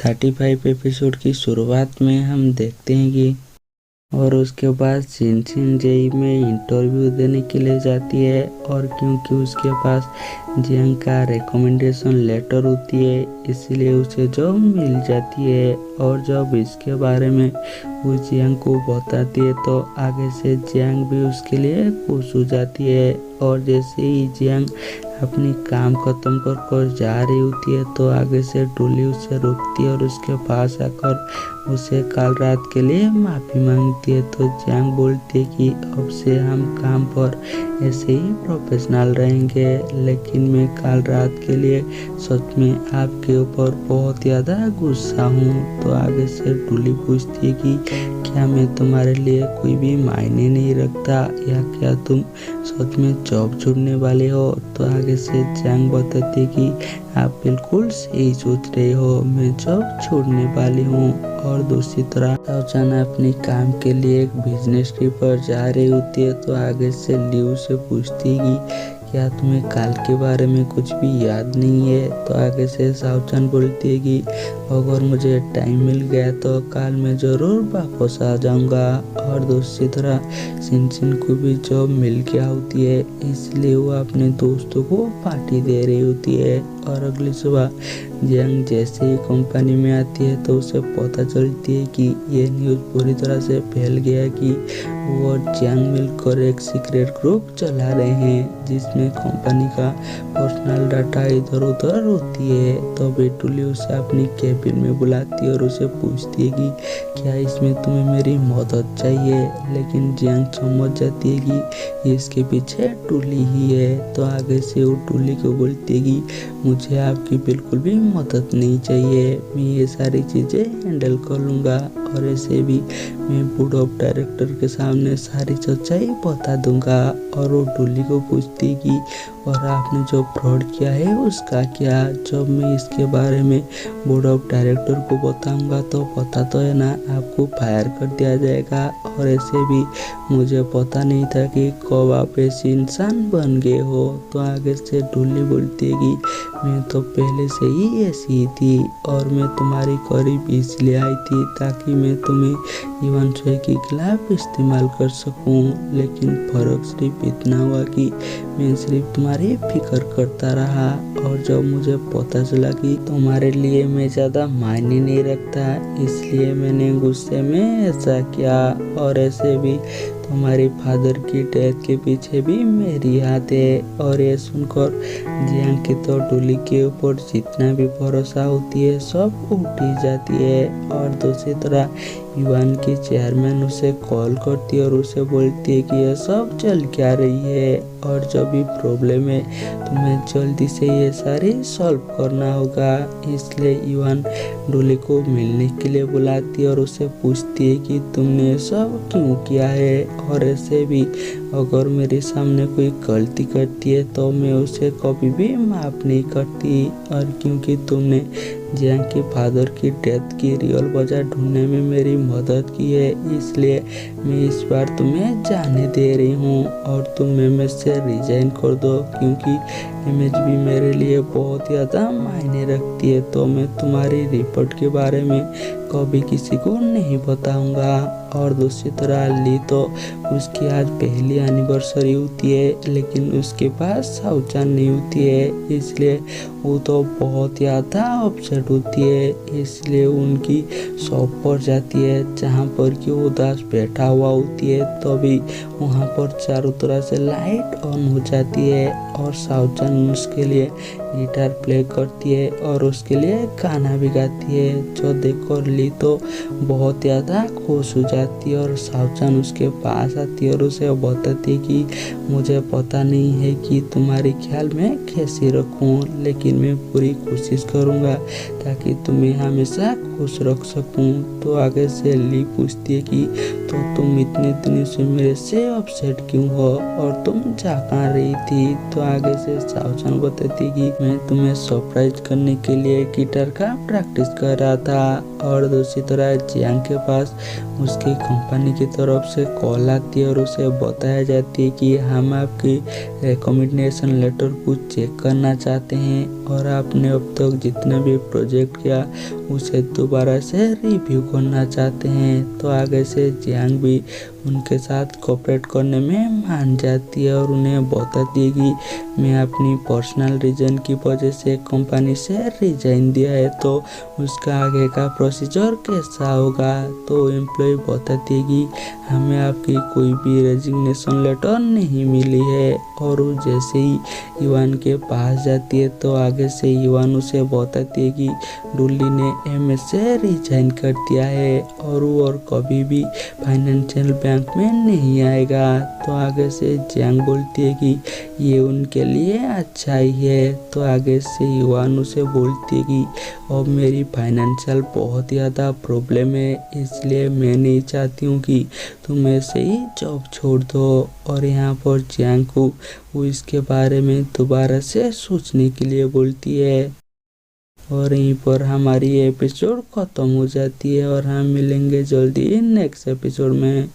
35 episode की शुरुआत में हम देखते हैं कि और उसके बाद शिनशिन जेई में इंटरव्यू देने के लिए जाती है और क्योंकि उसके पास जियांग का रिकमेंडेशन लेटर होती है इसलिए उसे जॉब मिल जाती है। और जब इसके बारे में वो जियांग को बताती है तो आगे से जियांग भी उसके लिए खुश हो जाती है। और जैसे ही जियांग अपनी काम खत्म कर जा रही होती है तो आगे से डोली उसे रोकती है और उसके पास आकर उसे कल रात के लिए माफ़ी मांगती है। तो जियांग बोलती है कि अब से हम काम पर ऐसे ही प्रोफेशनल रहेंगे, लेकिन मैं कल रात के लिए सच में आपके ऊपर बहुत ज़्यादा गुस्सा हूँ। तो आगे से डोली पूछती है कि क्या मैं तुम्हारे लिए कोई भी मायने नहीं रखता या क्या तुम सच में जॉब छोड़ने वाले हो। तो आगे से जियांग बताती है कि आप बिल्कुल सही सोच रहे हो, मैं जॉब छोड़ने वाली हूँ। और दूसरी तरफ शाओचान अपनी काम के लिए एक बिजनेस ट्रिप पर जा रही होती है तो आगे से लियू से पूछती है कि क्या तुम्हें कल के बारे में कुछ भी याद नहीं है। तो आगे से शाओचान बोलती है कि अगर मुझे टाइम मिल गया तो कल मैं ज़रूर वापस आ जाऊंगा। और दूसरी तरह शिनशिन को भी जॉब मिल गया होती है इसलिए वो अपने दोस्तों को पार्टी दे रही होती है। और अगली सुबह जियांग जैसे ही कंपनी में आती है तो उसे पता चलती है कि ये न्यूज़ पूरी तरह से फैल गया है कि वो और जियांग मिलकर एक सीक्रेट ग्रुप चला रहे हैं जिसमें कंपनी का पर्सनल डाटा इधर उधर होती है। तो बेटुली उसे अपनी कैबिन में बुलाती है और उसे पूछती है कि क्या इसमें तुम्हें मेरी मदद चाहिए। लेकिन जियांग समझ जाती है कि इसके पीछे टूली ही है। तो आगे से वो टूली को बोलती है कि मुझे आपकी बिल्कुल भी मदद नहीं चाहिए, मैं ये सारी चीज़ें हैंडल कर लूँगा और ऐसे भी मैं बोर्ड ऑफ डायरेक्टर के सामने सारी सच्चाई बता दूंगा। और वो टूली को पूछती है कि और आपने जो फ्रॉड किया है उसका क्या। जब मैं इसके बारे में बोर्ड ऑफ डायरेक्टर को बताऊंगा तो पता तो है ना आपको फायर कर दिया जाएगा। और ऐसे भी मुझे पता नहीं था कि कब आप ऐसे इंसान बन गए हो। तो आगे से डुल्ली बोलती है कि मैं तो पहले से ही ऐसी ही थी और मैं तुम्हारी करीब इसलिए आई थी ताकि मैं तुम्हें इवन शोए के खिलाफ इस्तेमाल कर सकूं। लेकिन फर्क सिर्फ इतना हुआ कि मैं सिर्फ तुम्हारी फिक्र करता रहा और जब मुझे पता चला कि तुम्हारे लिए मैं ज़्यादा मायने नहीं रखता इसलिए मैंने गुस्से में ऐसा किया। और ऐसे भी तुम्हारी फादर की डेथ के पीछे भी मेरी हाथ है। और ये सुनकर जियांग की तो डोली के ऊपर जितना भी भरोसा होती है सब उठ ही जाती है। और दूसरी तरह युवान की चेयरमैन उसे कॉल करती है और उसे बोलती है कि ये सब चल क्या रही है और जब भी प्रॉब्लम है तुम्हें जल्दी से ये सारी सॉल्व करना होगा। इसलिए युवान डोली को मिलने के लिए बुलाती है और उसे पूछती है कि तुमने सब क्यों किया है। और ऐसे भी अगर मेरे सामने कोई गलती करती है तो मैं उसे कभी भी माफ़ नहीं करती। और क्योंकि तुमने जियांग के फादर की डेथ की रियल वजह ढूंढने में मेरी मदद की है इसलिए मैं इस बार तुम्हें जाने दे रही हूँ और तुम एमएच से रिजाइन कर दो क्योंकि एमएच भी मेरे लिए बहुत ज़्यादा मायने रखती है। तो मैं तुम्हारी रिपोर्ट के बारे में कभी किसी को नहीं बताऊंगा। और दूसरी तरह ली तो उसकी आज पहली एनिवर्सरी होती है लेकिन उसके पास शाओचान नहीं होती है इसलिए वो तो बहुत ज़्यादा अपसेट होती है। इसलिए उनकी शॉप पर जाती है जहाँ पर कि वो दास बैठा हुआ होती है तभी वहाँ पर चारों तरह से लाइट ऑन हो जाती है और शाओचान उसके लिए गिटार प्ले करती है और उसके लिए गाना भी गाती है जो देखकर ली तो बहुत ज़्यादा खुश हो जाती है। और शाओचान उसके पास आती है और उसे बताती है कि मुझे पता नहीं है कि तुम्हारे ख्याल में कैसे रखूं लेकिन मैं पूरी कोशिश करूंगा ताकि तुम्हें हमेशा खुश रख सकूं। तो आगे से ली पूछती है कि तो तुम इतने दिनों से मेरे से अपसेट क्यों हो और तुम जा कहाँ रही थी। तो आगे से शाओचान बताती कि मैं तुम्हें सरप्राइज करने के लिए गिटार का प्रैक्टिस कर रहा था। और दूसरी तरह जियांग के पास उसकी कंपनी की तरफ से कॉल आती है और उसे बताया जाती है कि हम आपकी रिकमेंडेशन लेटर को चेक करना चाहते हैं और आपने अब तक जितने भी प्रोजेक्ट किया उसे दोबारा से रिव्यू करना चाहते हैं। तो आगे से जियांग भी उनके साथ कोऑपरेट करने में मान जाती है और उन्हें बताती है कि मैं अपनी पर्सनल रीज़न की वजह से कंपनी से रिजाइन दिया है, तो उसका आगे का प्रोसीजर कैसा होगा। तो एम्प्लॉय बताती है कि हमें आपकी कोई भी रेजिग्नेशन लेटर नहीं मिली है। और वो जैसे ही इवान के पास जाती है तो आगे से इवान उसे बताती है कि डुल्ली ने एमएस से रिजाइन कर दिया है और वो और कभी भी फाइनेंशियल बैंक में नहीं आएगा। तो आगे से जियांग बोलती है कि ये उनके लिए अच्छा ही है। तो आगे से इवान उसे बोलती है कि अब मेरी फाइनेंशियल बहुत ज़्यादा प्रॉब्लम है, इसलिए मैं नहीं चाहती हूँ कि तुम ऐसे ही जॉब छोड़ दो। और यहाँ पर जियांग को वो इसके बारे में दोबारा से सोचने के लिए बोलती है। और यहीं पर हमारी एपिसोड ख़त्म हो जाती है और हम मिलेंगे जल्दी नेक्स्ट एपिसोड में।